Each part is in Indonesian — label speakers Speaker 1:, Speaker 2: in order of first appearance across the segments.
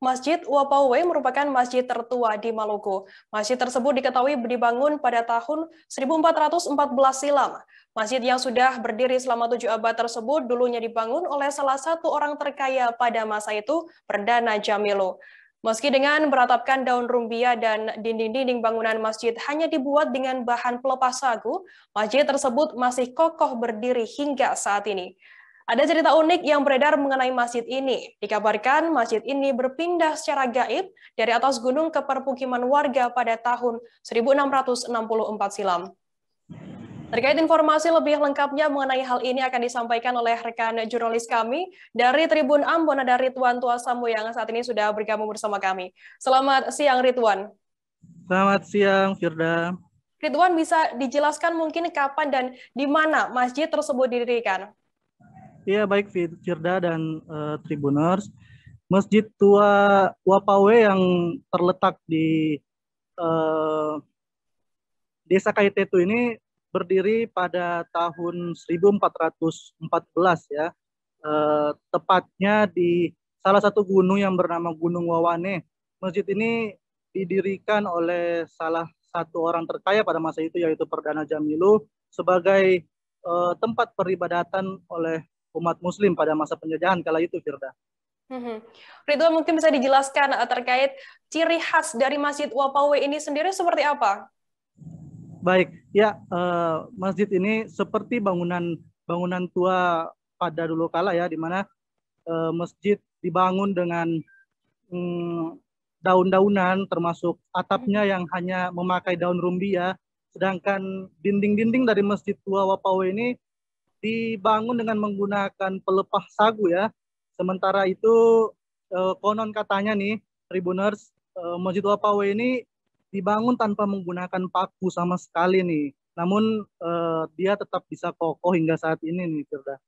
Speaker 1: Masjid Wapawe merupakan masjid tertua di Maluku. Masjid tersebut diketahui dibangun pada tahun 1414 silam. Masjid yang sudah berdiri selama 7 abad tersebut dulunya dibangun oleh salah satu orang terkaya pada masa itu, Perdana Jamilo. Meski dengan beratapkan daun rumbia dan dinding-dinding bangunan masjid hanya dibuat dengan bahan pelepas sagu, masjid tersebut masih kokoh berdiri hingga saat ini. Ada cerita unik yang beredar mengenai masjid ini. Dikabarkan masjid ini berpindah secara gaib dari atas gunung ke permukiman warga pada tahun 1664 silam. Terkait informasi lebih lengkapnya mengenai hal ini akan disampaikan oleh rekan jurnalis kami dari Tribun Ambon, ada Ridwan Tuasamu yang saat ini sudah bergabung bersama kami. Selamat siang Ridwan.
Speaker 2: Selamat siang Firda.
Speaker 1: Ridwan, bisa dijelaskan mungkin kapan dan di mana masjid tersebut didirikan?
Speaker 2: Iya, baik Firda dan Tribuners. Masjid Tua Wapawe yang terletak di Desa Kaitetu ini berdiri pada tahun 1414 ya. Tepatnya di salah satu gunung yang bernama Gunung Wawane. Masjid ini didirikan oleh salah satu orang terkaya pada masa itu, yaitu Perdana Jamilo, sebagai tempat peribadatan oleh umat muslim pada masa penjajahan kala itu, Firda.
Speaker 1: Ridwan, mungkin bisa dijelaskan terkait ciri khas dari Masjid Wapawe ini sendiri seperti apa?
Speaker 2: Baik, ya, masjid ini seperti bangunan tua pada dulu kala ya, di mana masjid dibangun dengan daun-daunan, termasuk atapnya yang hanya memakai daun rumbia, sedangkan dinding-dinding dari Masjid Tua Wapawe ini dibangun dengan menggunakan pelepah sagu ya. Sementara itu konon katanya nih, Tribuners, Masjid Wapawe ini dibangun tanpa menggunakan paku sama sekali nih. Namun dia tetap bisa kokoh hingga saat ini nih, Firda.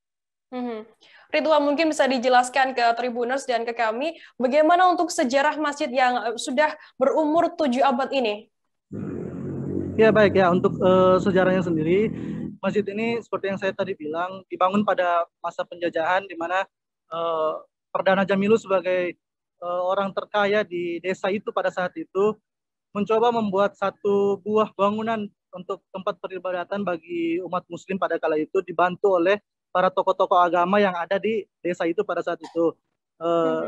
Speaker 1: Ridwan, mungkin bisa dijelaskan ke Tribuners dan ke kami, bagaimana untuk sejarah masjid yang sudah berumur 7 abad ini?
Speaker 2: Ya baik ya, untuk sejarahnya sendiri, masjid ini seperti yang saya tadi bilang, dibangun pada masa penjajahan di mana Perdana Jamilo sebagai orang terkaya di desa itu pada saat itu mencoba membuat satu buah bangunan untuk tempat peribadatan bagi umat muslim pada kala itu, dibantu oleh para tokoh-tokoh agama yang ada di desa itu pada saat itu.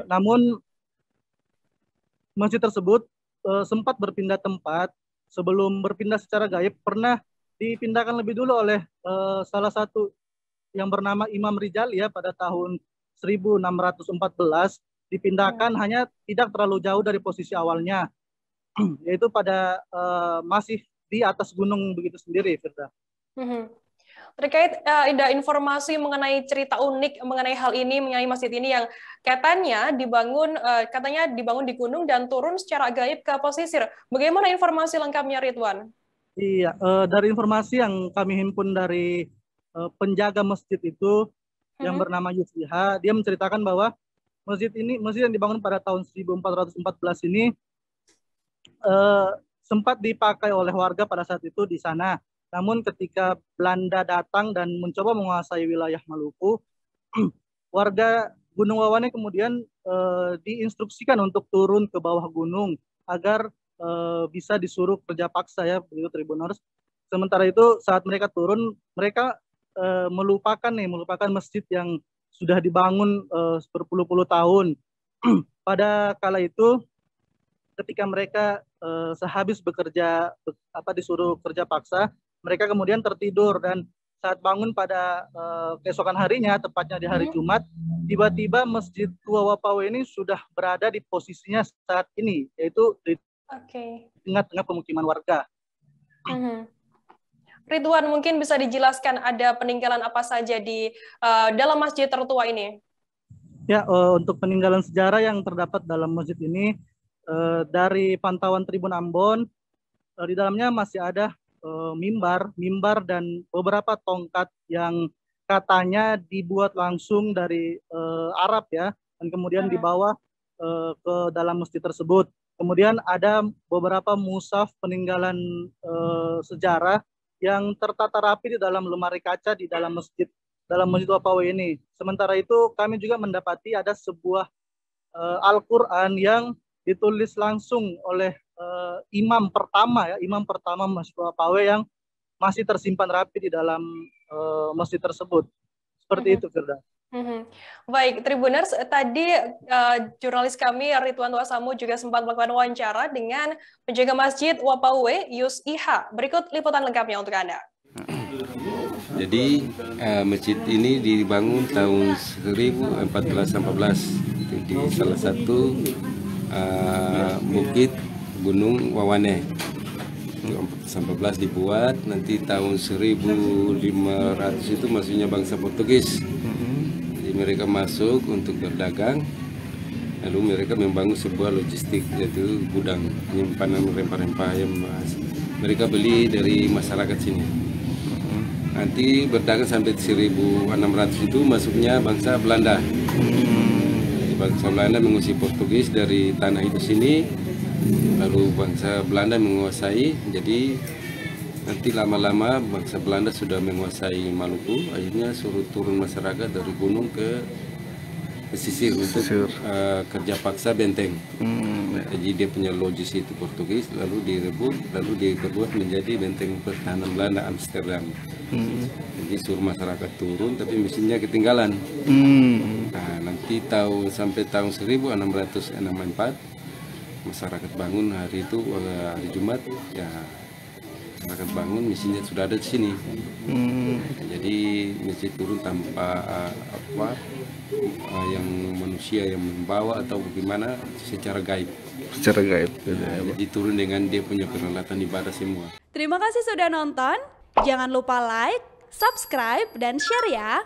Speaker 2: Namun masjid tersebut sempat berpindah tempat. Sebelum berpindah secara gaib, pernah dipindahkan lebih dulu oleh salah satu yang bernama Imam Rijali ya, pada tahun 1614, dipindahkan hanya tidak terlalu jauh dari posisi awalnya, yaitu pada masih di atas gunung begitu sendiri, Firda.
Speaker 1: Terkait ada informasi mengenai cerita unik mengenai hal ini, mengenai masjid ini yang katanya dibangun di gunung dan turun secara gaib ke pesisir. Bagaimana informasi lengkapnya, Ridwan?
Speaker 2: Iya, dari informasi yang kami himpun dari penjaga masjid itu yang bernama Yusliha, dia menceritakan bahwa masjid yang dibangun pada tahun 1414 ini sempat dipakai oleh warga pada saat itu di sana. Namun ketika Belanda datang dan mencoba menguasai wilayah Maluku, warga Gunung Wawane kemudian diinstruksikan untuk turun ke bawah gunung agar bisa disuruh kerja paksa ya, begitu Tribuners. Sementara itu saat mereka turun, mereka melupakan masjid yang sudah dibangun berpuluh-puluh tahun. Pada kala itu, ketika mereka sehabis bekerja disuruh kerja paksa, mereka kemudian tertidur, dan saat bangun pada keesokan harinya, tepatnya di hari Jumat, tiba-tiba Masjid Tua Wapawe ini sudah berada di posisinya saat ini, yaitu di tengah-tengah pemukiman warga.
Speaker 1: Ridwan, mungkin bisa dijelaskan ada peninggalan apa saja di dalam masjid tertua ini?
Speaker 2: Ya, untuk peninggalan sejarah yang terdapat dalam masjid ini, dari pantauan Tribun Ambon, di dalamnya masih ada mimbar dan beberapa tongkat yang katanya dibuat langsung dari Arab ya, dan kemudian dibawa ke dalam masjid tersebut. Kemudian ada beberapa mushaf peninggalan sejarah yang tertata rapi di dalam lemari kaca di dalam Masjid Wapawe ini. Sementara itu kami juga mendapati ada sebuah Al-Quran yang ditulis langsung oleh imam pertama Masjid Wapawe yang masih tersimpan rapi di dalam masjid tersebut. Seperti itu, Firda.
Speaker 1: Baik, Tribuners, tadi jurnalis kami Ridwan Wasamu juga sempat melakukan wawancara dengan penjaga Masjid Wapawe, Yus Iha. Berikut liputan lengkapnya untuk Anda.
Speaker 3: Jadi masjid ini dibangun tahun 1414 di salah satu bukit Gunung Wawane. 14 dibuat, nanti tahun 1500 itu masuknya bangsa Portugis. Jadi mereka masuk untuk berdagang, lalu mereka membangun sebuah logistik, yaitu gudang penyimpanan rempah-rempah yang mereka beli dari masyarakat sini. Nanti berdagang sampai 1600 itu masuknya bangsa Belanda. Jadi bangsa Belanda mengusir Portugis dari tanah itu sini, lalu bangsa Belanda menguasai. Jadi nanti lama-lama bangsa Belanda sudah menguasai Maluku, akhirnya suruh turun masyarakat dari gunung ke pesisir untuk kerja paksa benteng. Jadi dia punya logis itu Portugis, lalu direbut, lalu dibuat menjadi benteng pertahanan Belanda Amsterdam. Jadi suruh masyarakat turun, tapi mesinnya ketinggalan. Nah, nanti sampai tahun 1664 masyarakat bangun hari itu, hari Jumat, ya masyarakat bangun mesinnya sudah ada di sini. Jadi mesin turun tanpa yang manusia yang membawa atau bagaimana, secara gaib.
Speaker 4: Secara gaib.
Speaker 3: Jadi turun dengan dia punya peralatan ibadah semua.
Speaker 5: Terima kasih sudah nonton. Jangan lupa like, subscribe, dan share ya.